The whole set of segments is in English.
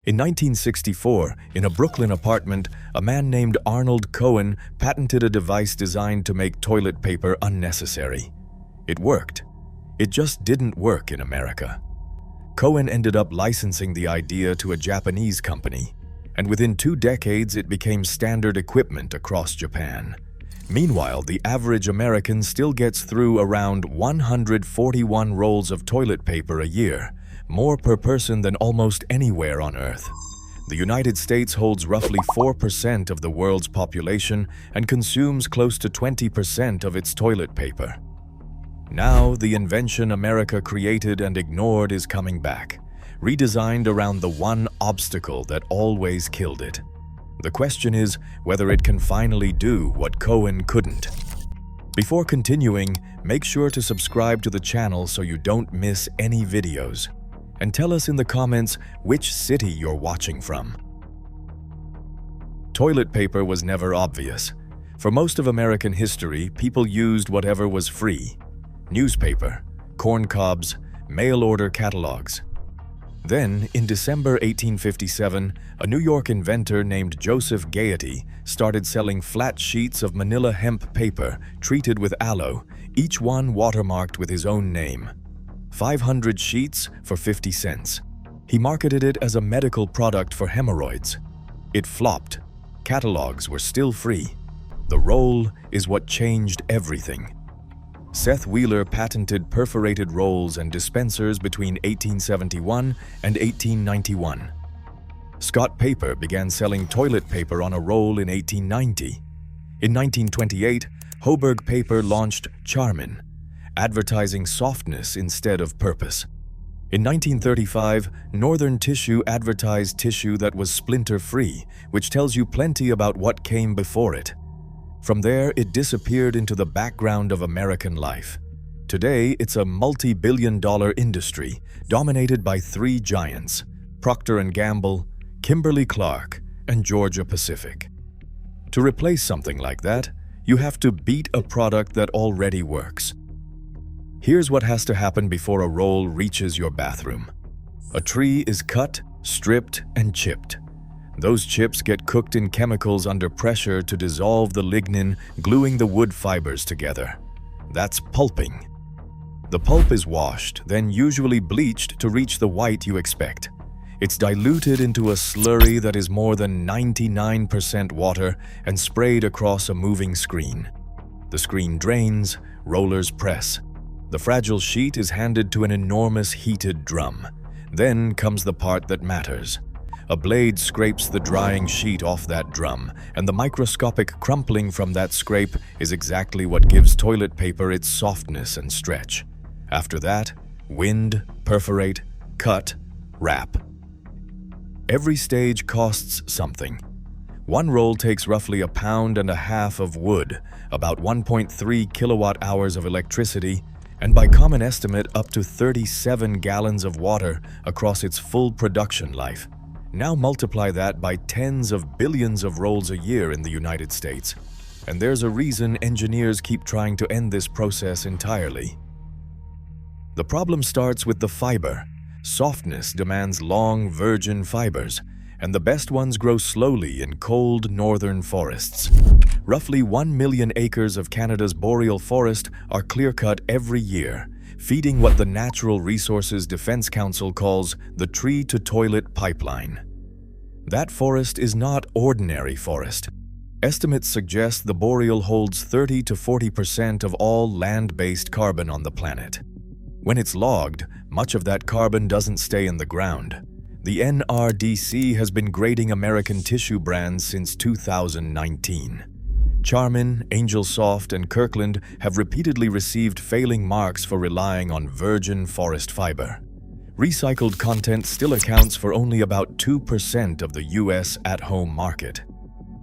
In 1964, in a Brooklyn apartment, a man named Arnold Cohen patented a device designed to make toilet paper unnecessary. It worked. It just didn't work in America. Cohen ended up licensing the idea to a Japanese company, and within 2 decades it became standard equipment across Japan. Meanwhile, the average American still gets through around 141 rolls of toilet paper a year, more per person than almost anywhere on Earth. The United States holds roughly 4% of the world's population and consumes close to 20% of its toilet paper. Now, the invention America created and ignored is coming back, redesigned around the one obstacle that always killed it. The question is whether it can finally do what Cohen couldn't. Before continuing, make sure to subscribe to the channel so you don't miss any videos. And tell us in the comments which city you're watching from. Toilet paper was never obvious. For most of American history, people used whatever was free: newspaper, corn cobs, mail order catalogs. Then, in December 1857, a New York inventor named Joseph Gaiety started selling flat sheets of manila hemp paper treated with aloe, each one watermarked with his own name. 500 sheets for 50 cents. He marketed it as a medical product for hemorrhoids. It flopped. Catalogs were still free. The roll is what changed everything. Seth Wheeler patented perforated rolls and dispensers between 1871 and 1891. Scott Paper began selling toilet paper on a roll in 1890. In 1928, Hoberg Paper launched Charmin, advertising softness instead of purpose. In 1935, Northern Tissue advertised tissue that was splinter-free, which tells you plenty about what came before it. From there, it disappeared into the background of American life. Today, it's a multi-billion-dollar industry dominated by 3 giants: Procter & Gamble, Kimberly-Clark, and Georgia-Pacific. To replace something like that, you have to beat a product that already works. Here's what has to happen before a roll reaches your bathroom. A tree is cut, stripped, and chipped. Those chips get cooked in chemicals under pressure to dissolve the lignin, gluing the wood fibers together. That's pulping. The pulp is washed, then usually bleached to reach the white you expect. It's diluted into a slurry that is more than 99% water and sprayed across a moving screen. The screen drains, rollers press. The fragile sheet is handed to an enormous heated drum. Then comes the part that matters. A blade scrapes the drying sheet off that drum, and the microscopic crumpling from that scrape is exactly what gives toilet paper its softness and stretch. After that, wind, perforate, cut, wrap. Every stage costs something. One roll takes roughly 1.5 pounds of wood, about 1.3 kilowatt-hours of electricity, and by common estimate up to 37 gallons of water across its full production life. Now multiply that by tens of billions of rolls a year in the United States. And there's a reason engineers keep trying to end this process entirely. The problem starts with the fiber. Softness demands long, virgin fibers, and the best ones grow slowly in cold northern forests. Roughly 1 million acres of Canada's boreal forest are clear-cut every year, feeding what the Natural Resources Defense Council calls the tree-to-toilet pipeline. That forest is not ordinary forest. Estimates suggest the boreal holds 30 to 40% of all land-based carbon on the planet. When it's logged, much of that carbon doesn't stay in the ground. The NRDC has been grading American tissue brands since 2019. Charmin, Angel Soft, and Kirkland have repeatedly received failing marks for relying on virgin forest fiber. Recycled content still accounts for only about 2% of the US at-home market.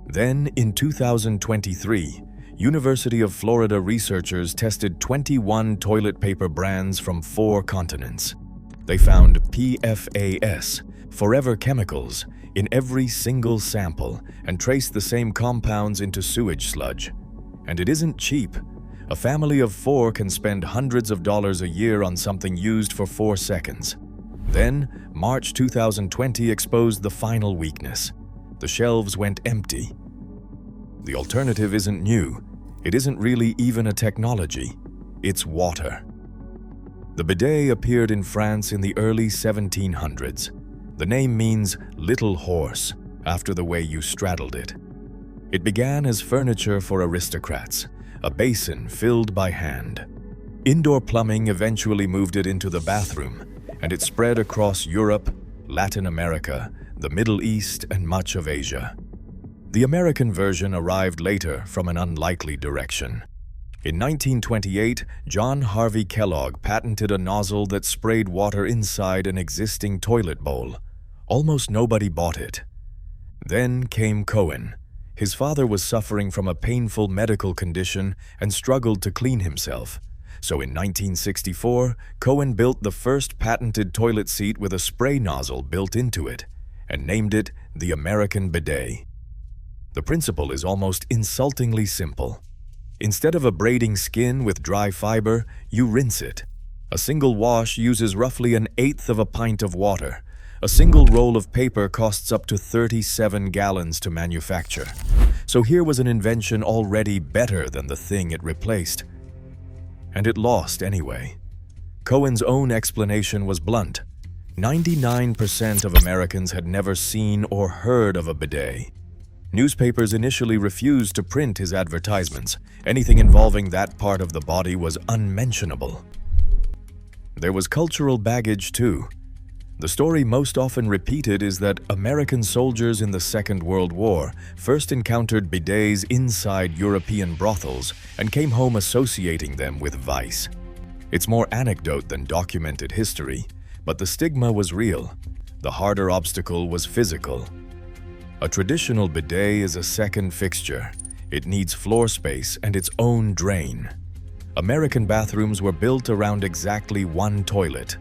Then, in 2023, University of Florida researchers tested 21 toilet paper brands from 4 continents. They found PFAS, forever chemicals, in every single sample and traced the same compounds into sewage sludge. And it isn't cheap. A family of 4 can spend hundreds of dollars a year on something used for 4 seconds. Then, March 2020 exposed the final weakness. The shelves went empty. The alternative isn't new. It isn't really even a technology. It's water. The bidet appeared in France in the early 1700s. The name means little horse, after the way you straddled it. It began as furniture for aristocrats, a basin filled by hand. Indoor plumbing eventually moved it into the bathroom, and it spread across Europe, Latin America, the Middle East, and much of Asia. The American version arrived later from an unlikely direction. In 1928, John Harvey Kellogg patented a nozzle that sprayed water inside an existing toilet bowl. Almost nobody bought it. Then came Cohen. His father was suffering from a painful medical condition and struggled to clean himself. So in 1964, Cohen built the first patented toilet seat with a spray nozzle built into it and named it the American bidet. The principle is almost insultingly simple. Instead of abrading skin with dry fiber, you rinse it. A single wash uses roughly 1/8 of a pint of water. A single roll of paper costs up to 37 gallons to manufacture. So here was an invention already better than the thing it replaced. And it lost anyway. Cohen's own explanation was blunt. 99% of Americans had never seen or heard of a bidet. Newspapers initially refused to print his advertisements. Anything involving that part of the body was unmentionable. There was cultural baggage too. The story most often repeated is that American soldiers in the Second World War first encountered bidets inside European brothels and came home associating them with vice. It's more anecdote than documented history, but the stigma was real. The harder obstacle was physical. A traditional bidet is a second fixture. It needs floor space and its own drain. American bathrooms were built around exactly one toilet.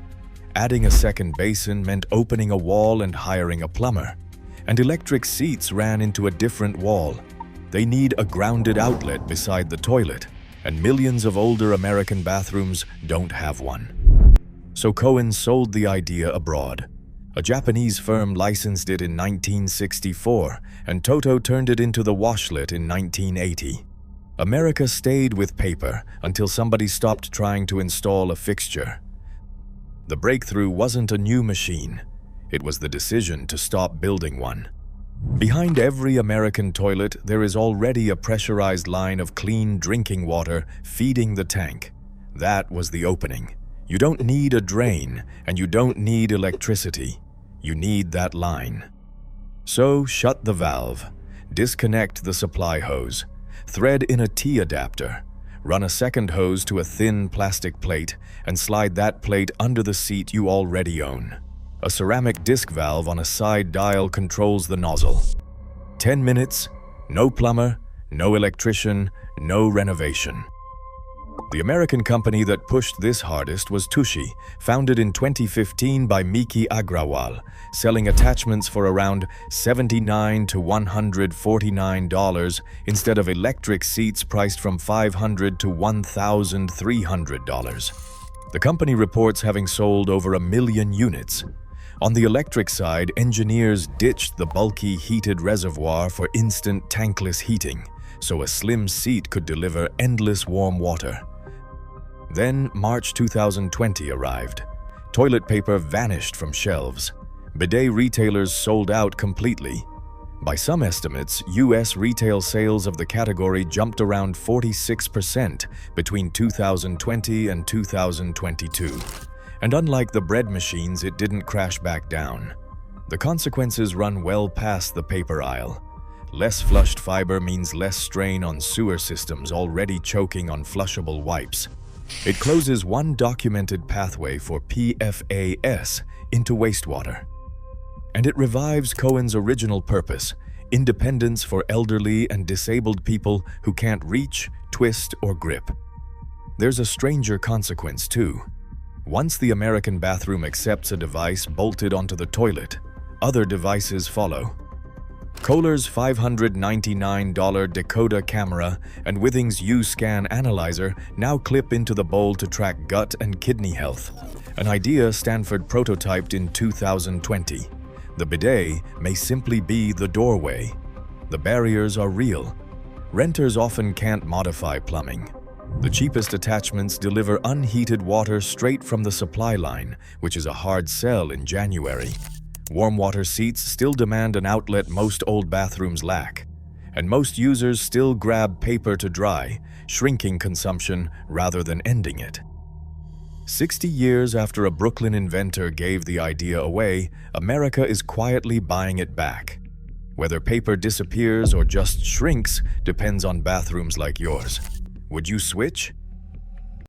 Adding a second basin meant opening a wall and hiring a plumber. And electric seats ran into a different wall. They need a grounded outlet beside the toilet, and millions of older American bathrooms don't have one. So Cohen sold the idea abroad. A Japanese firm licensed it in 1964, and Toto turned it into the washlet in 1980. America stayed with paper until somebody stopped trying to install a fixture. The breakthrough wasn't a new machine. It was the decision to stop building one. Behind every American toilet, there is already a pressurized line of clean drinking water feeding the tank. That was the opening. You don't need a drain, and you don't need electricity. You need that line. So shut the valve, disconnect the supply hose, thread in a T-adapter, run a second hose to a thin plastic plate, and slide that plate under the seat you already own. A ceramic disc valve on a side dial controls the nozzle. 10 minutes, no plumber, no electrician, no renovation. The American company that pushed this hardest was Tushy, founded in 2015 by Miki Agrawal, selling attachments for around $79 to $149 instead of electric seats priced from $500 to $1,300. The company reports having sold over 1 million units. On the electric side, engineers ditched the bulky heated reservoir for instant tankless heating, so a slim seat could deliver endless warm water. Then March 2020 arrived. Toilet paper vanished from shelves. Bidet retailers sold out completely. By some estimates, US retail sales of the category jumped around 46% between 2020 and 2022. And unlike the bread machines, it didn't crash back down. The consequences run well past the paper aisle. Less flushed fiber means less strain on sewer systems already choking on flushable wipes. It closes one documented pathway for PFAS into wastewater. And it revives Cohen's original purpose, independence for elderly and disabled people who can't reach, twist, or grip. There's a stranger consequence too. Once the American bathroom accepts a device bolted onto the toilet, other devices follow. Kohler's $599 Dakota camera and Withings U-Scan analyzer now clip into the bowl to track gut and kidney health. An idea Stanford prototyped in 2020. The bidet may simply be the doorway. The barriers are real. Renters often can't modify plumbing. The cheapest attachments deliver unheated water straight from the supply line, which is a hard sell in January. Warm water seats still demand an outlet most old bathrooms lack. And most users still grab paper to dry, shrinking consumption rather than ending it. 60 years after a Brooklyn inventor gave the idea away, America is quietly buying it back. Whether paper disappears or just shrinks depends on bathrooms like yours. Would you switch?